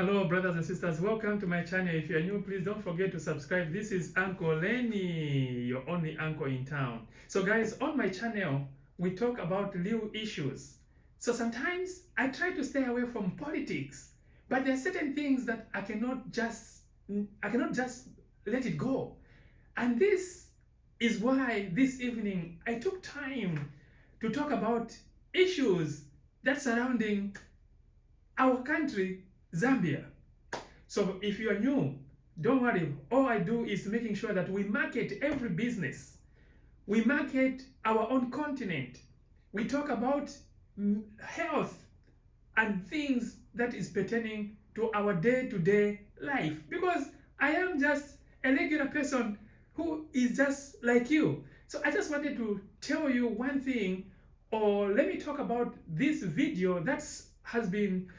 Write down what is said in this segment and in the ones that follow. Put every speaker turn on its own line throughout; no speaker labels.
Hello, brothers and sisters. Welcome to my channel. If you're new, please don't forget to subscribe. This is Uncle Lenny, your only uncle in town. So, guys, on my channel, we talk about real issues. So sometimes I try to stay away from politics, but there are certain things that I cannot just let it go. And this is why this evening I took time to talk about issues that surrounding our country, Zambia. So if you are new, don't worry. All I do is making sure that we market every business. We market our own continent. We talk about health and things that is pertaining to our day-to-day life. Because I am just a regular person who is just like you. So I just wanted to tell you one thing, or let me talk about this video that has been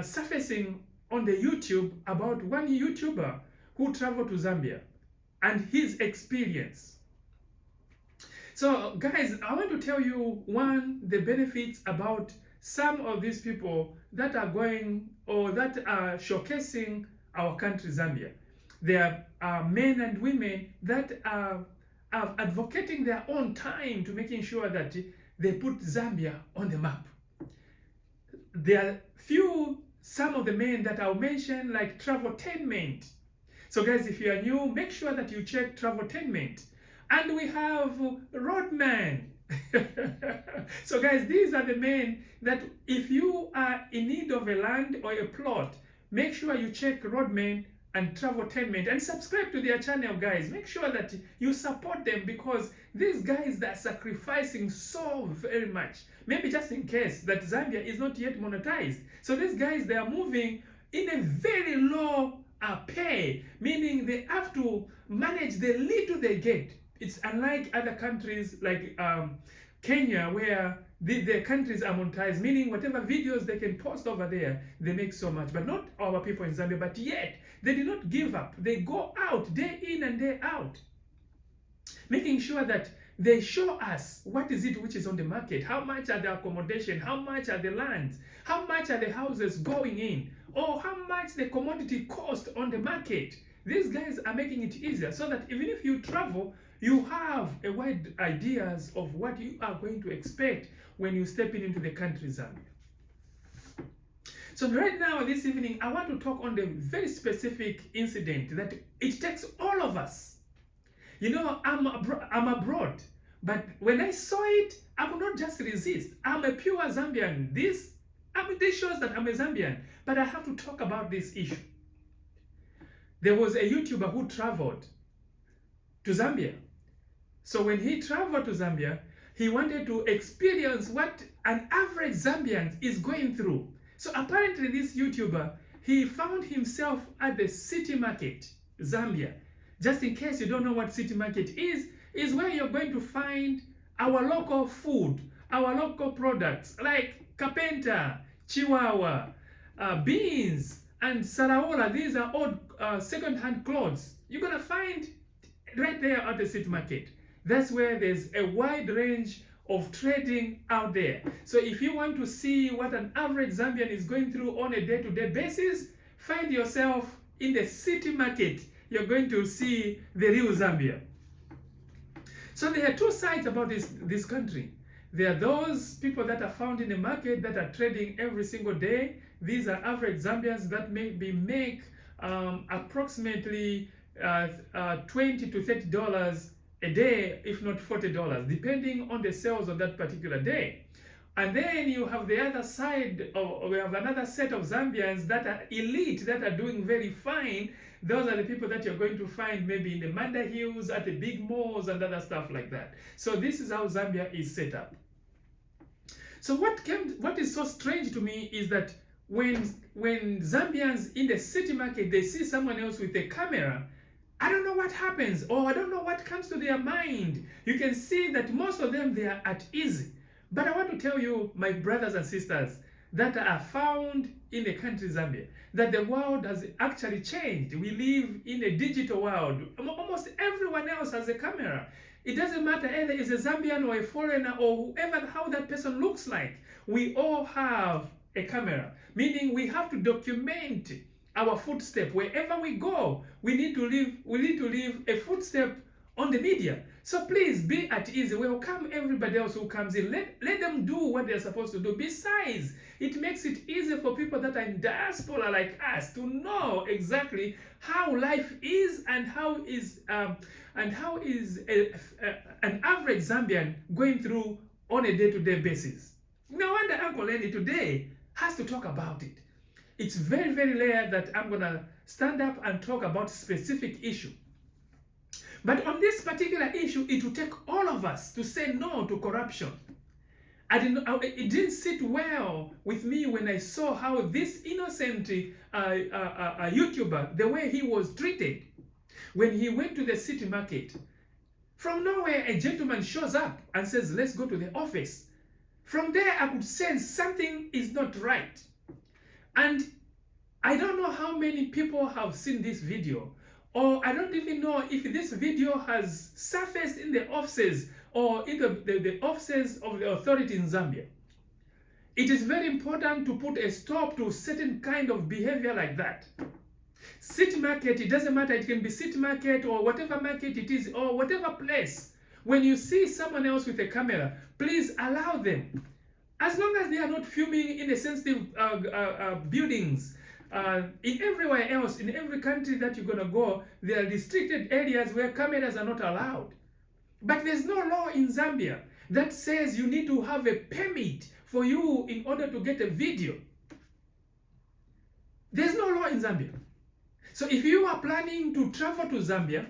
surfacing on the YouTube about one YouTuber who traveled to Zambia and his experience. So guys, I want to tell you the benefits about some of these people that are going or that are showcasing our country, Zambia. There are men and women that are advocating their own time to making sure that they put Zambia on the map. There are some of the men that I'll mention, like Traveltainment. So guys, if you are new, make sure that you check Traveltainment. And we have Roadman. So guys, these are the men that if you are in need of a land or a plot, make sure you check Roadman and Traveltainment and subscribe to their channel, guys. Make sure that you support them because these guys are sacrificing so very much. Maybe just in case that Zambia is not yet monetized. So these guys, they are moving in a very low pay, meaning they have to manage the little they get. It's unlike other countries like Kenya, where the countries are monetized, meaning whatever videos they can post over there, they make so much. But not our people in Zambia, but yet they did not give up. They go out day in and day out, making sure that they show us what is it which is on the market, how much are the accommodation, how much are the lands, how much are the houses going in, or how much the commodity cost on the market. These guys are making it easier so that even if you travel, you have a wide ideas of what you are going to expect when you step into the country, Zambia. So right now, this evening, I want to talk on the very specific incident that it takes all of us. You know, I'm abroad, but when I saw it, I could not just resist. I'm a pure Zambian. This shows that I'm a Zambian, but I have to talk about this issue. There was a YouTuber who traveled to Zambia. So when he traveled to Zambia, he wanted to experience what an average Zambian is going through. So apparently this YouTuber, he found himself at the city market, Zambia. Just in case you don't know what city market is where you're going to find our local food, our local products like kapenta, chihuahua, beans, and saraola. These are all second-hand clothes. You're going to find right there at the city market. That's where there's a wide range of trading out there. So if you want to see what an average Zambian is going through on a day-to-day basis, find yourself in the city market. You're going to see the real Zambia. So there are two sides about this country. There are those people that are found in the market that are trading every single day. These are average Zambians that maybe make approximately $20 to $30 a day, if not $40, depending on the sales of that particular day. And then you have the other side, or we have another set of Zambians that are elite, that are doing very fine. Those are the people that you're going to find maybe in the Manda Hills, at the big malls and other stuff like that. So this is how Zambia is set up. So what is so strange to me is that when Zambians in the city market, they see someone else with a camera, I don't know what happens, or I don't know what comes to their mind. You can see that most of them, they are at ease. But I want to tell you, my brothers and sisters, that are found in the country Zambia, that the world has actually changed. We live in a digital world. Almost everyone else has a camera. It doesn't matter either is a Zambian or a foreigner or whoever, how that person looks like. We all have a camera, meaning we have to document our footstep wherever we go. We need to leave a footstep on the media. So please be at ease. Welcome everybody else who comes in. Let them do what they're supposed to do. Besides, it makes it easier for people that are in diaspora like us to know exactly how life is and how is an average Zambian going through on a day-to-day basis. No wonder Uncle Lenny today has to talk about it. It's very, very rare that I'm gonna stand up and talk about a specific issue. But on this particular issue, it will take all of us to say no to corruption. It didn't sit well with me when I saw how this innocent YouTuber, the way he was treated when he went to the city market. From nowhere, a gentleman shows up and says, let's go to the office. From there, I could sense something is not right. And I don't know how many people have seen this video, or I don't even know if this video has surfaced in the offices or in the offices of the authority in Zambia. It is very important to put a stop to certain kind of behavior like that. City market, it doesn't matter, it can be city market or whatever market it is or whatever place. When you see someone else with a camera, please allow them. As long as they are not filming in the sensitive buildings. In everywhere else, in every country that you're gonna go, there are restricted areas where cameras are not allowed. But there's no law in Zambia that says you need to have a permit for you in order to get a video. There's no law in Zambia. So if you are planning to travel to Zambia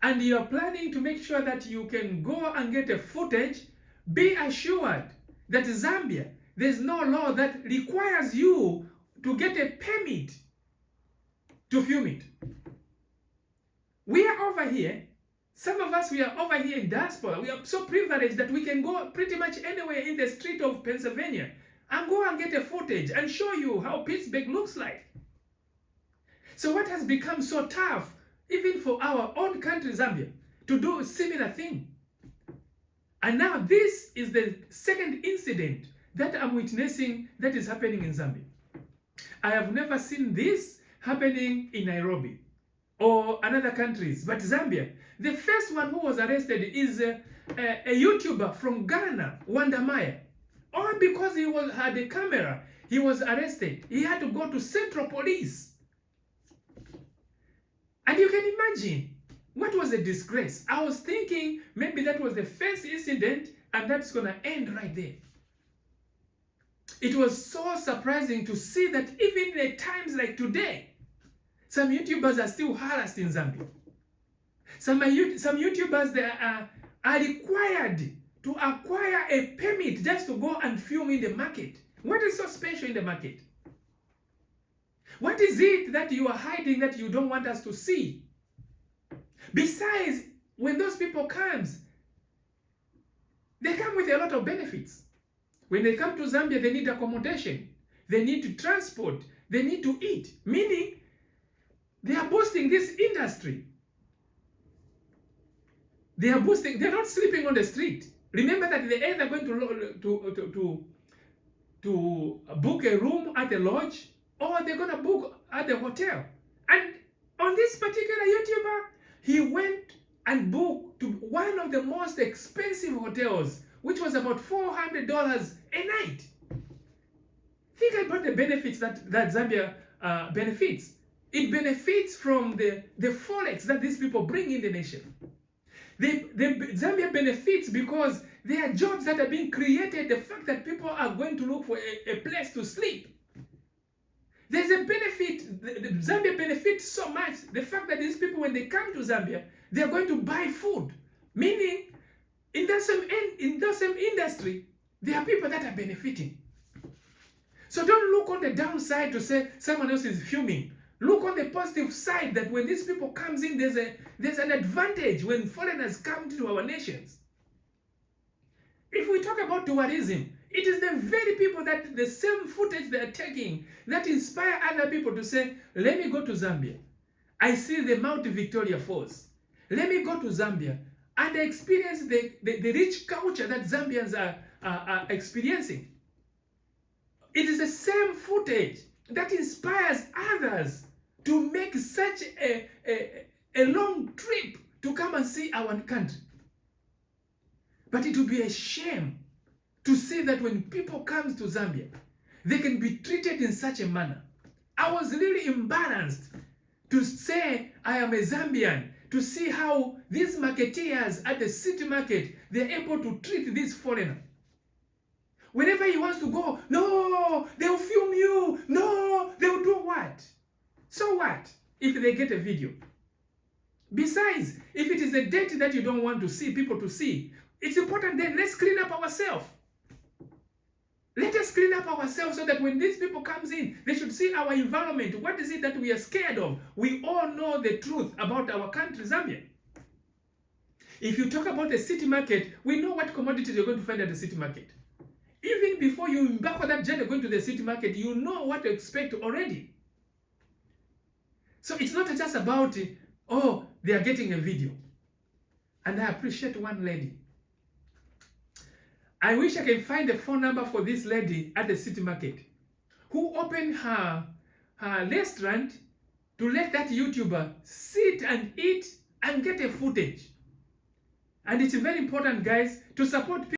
and you are planning to make sure that you can go and get a footage, be assured that Zambia, there's no law that requires you to get a permit to film it. We are over here, some of us, we are over here in diaspora. We are so privileged that we can go pretty much anywhere in the street of Pennsylvania and go and get a footage and show you how Pittsburgh looks like. So what has become so tough, even for our own country, Zambia, to do a similar thing? And now this is the second incident that I'm witnessing that is happening in Zambia. I have never seen this happening in Nairobi or other countries, but Zambia. The first one who was arrested is a YouTuber from Ghana, Wandamaya. All because he had a camera, he was arrested. He had to go to Central Police. And you can imagine, what was a disgrace? I was thinking maybe that was the first incident and that's going to end right there. It was so surprising to see that even in times like today, some YouTubers are still harassed in Zambia. Some YouTubers they are required to acquire a permit just to go and film in the market. What is so special in the market? What is it that you are hiding that you don't want us to see? Besides, when those people come, they come with a lot of benefits. When they come to Zambia, they need accommodation, they need to transport, they need to eat, meaning they are boosting this industry. They are boosting, they're not sleeping on the street. Remember that they're either going to book a room at a lodge or they're going to book at the hotel. And on this particular YouTuber, he went and booked to one of the most expensive hotels, which was about $400 a night. Think about the benefits that Zambia benefits. It benefits from the forex that these people bring in the nation. Zambia benefits because there are jobs that are being created, the fact that people are going to look for a place to sleep. There's a benefit, Zambia benefits so much, the fact that these people, when they come to Zambia, they're going to buy food. Meaning, in that same industry, there are people that are benefiting. So don't look on the downside to say someone else is fuming. Look on the positive side that when these people comes in, there's an advantage when foreigners come to our nations. If we talk about tourism, it is the very people that the same footage they are taking that inspire other people to say, let me go to Zambia. I see the Mount Victoria Falls. Let me go to Zambia and experience the rich culture that Zambians are experiencing. It is the same footage that inspires others to make such a long trip to come and see our country. But it would be a shame to see that when people come to Zambia, they can be treated in such a manner. I was really embarrassed to say I am a Zambian, to see how these marketeers at the city market, they're able to treat this foreigner. Whenever he wants to go, no, they'll film you. No, they'll do what? So what if they get a video? Besides, if it is a date that you don't want to see people to see, it's important then let's clean up ourselves. Let us clean up ourselves so that when these people comes in, they should see our environment. What is it that we are scared of? We all know the truth about our country, Zambia. If you talk about the city market, we know what commodities you're going to find at the city market. Even before you embark on that journey going to the city market, you know what to expect already. So it's not just about, oh, they are getting a video. And I appreciate one lady. I wish I can find the phone number for this lady at the city market who opened her restaurant to let that YouTuber sit and eat and get a footage. And it's very important, guys, to support people.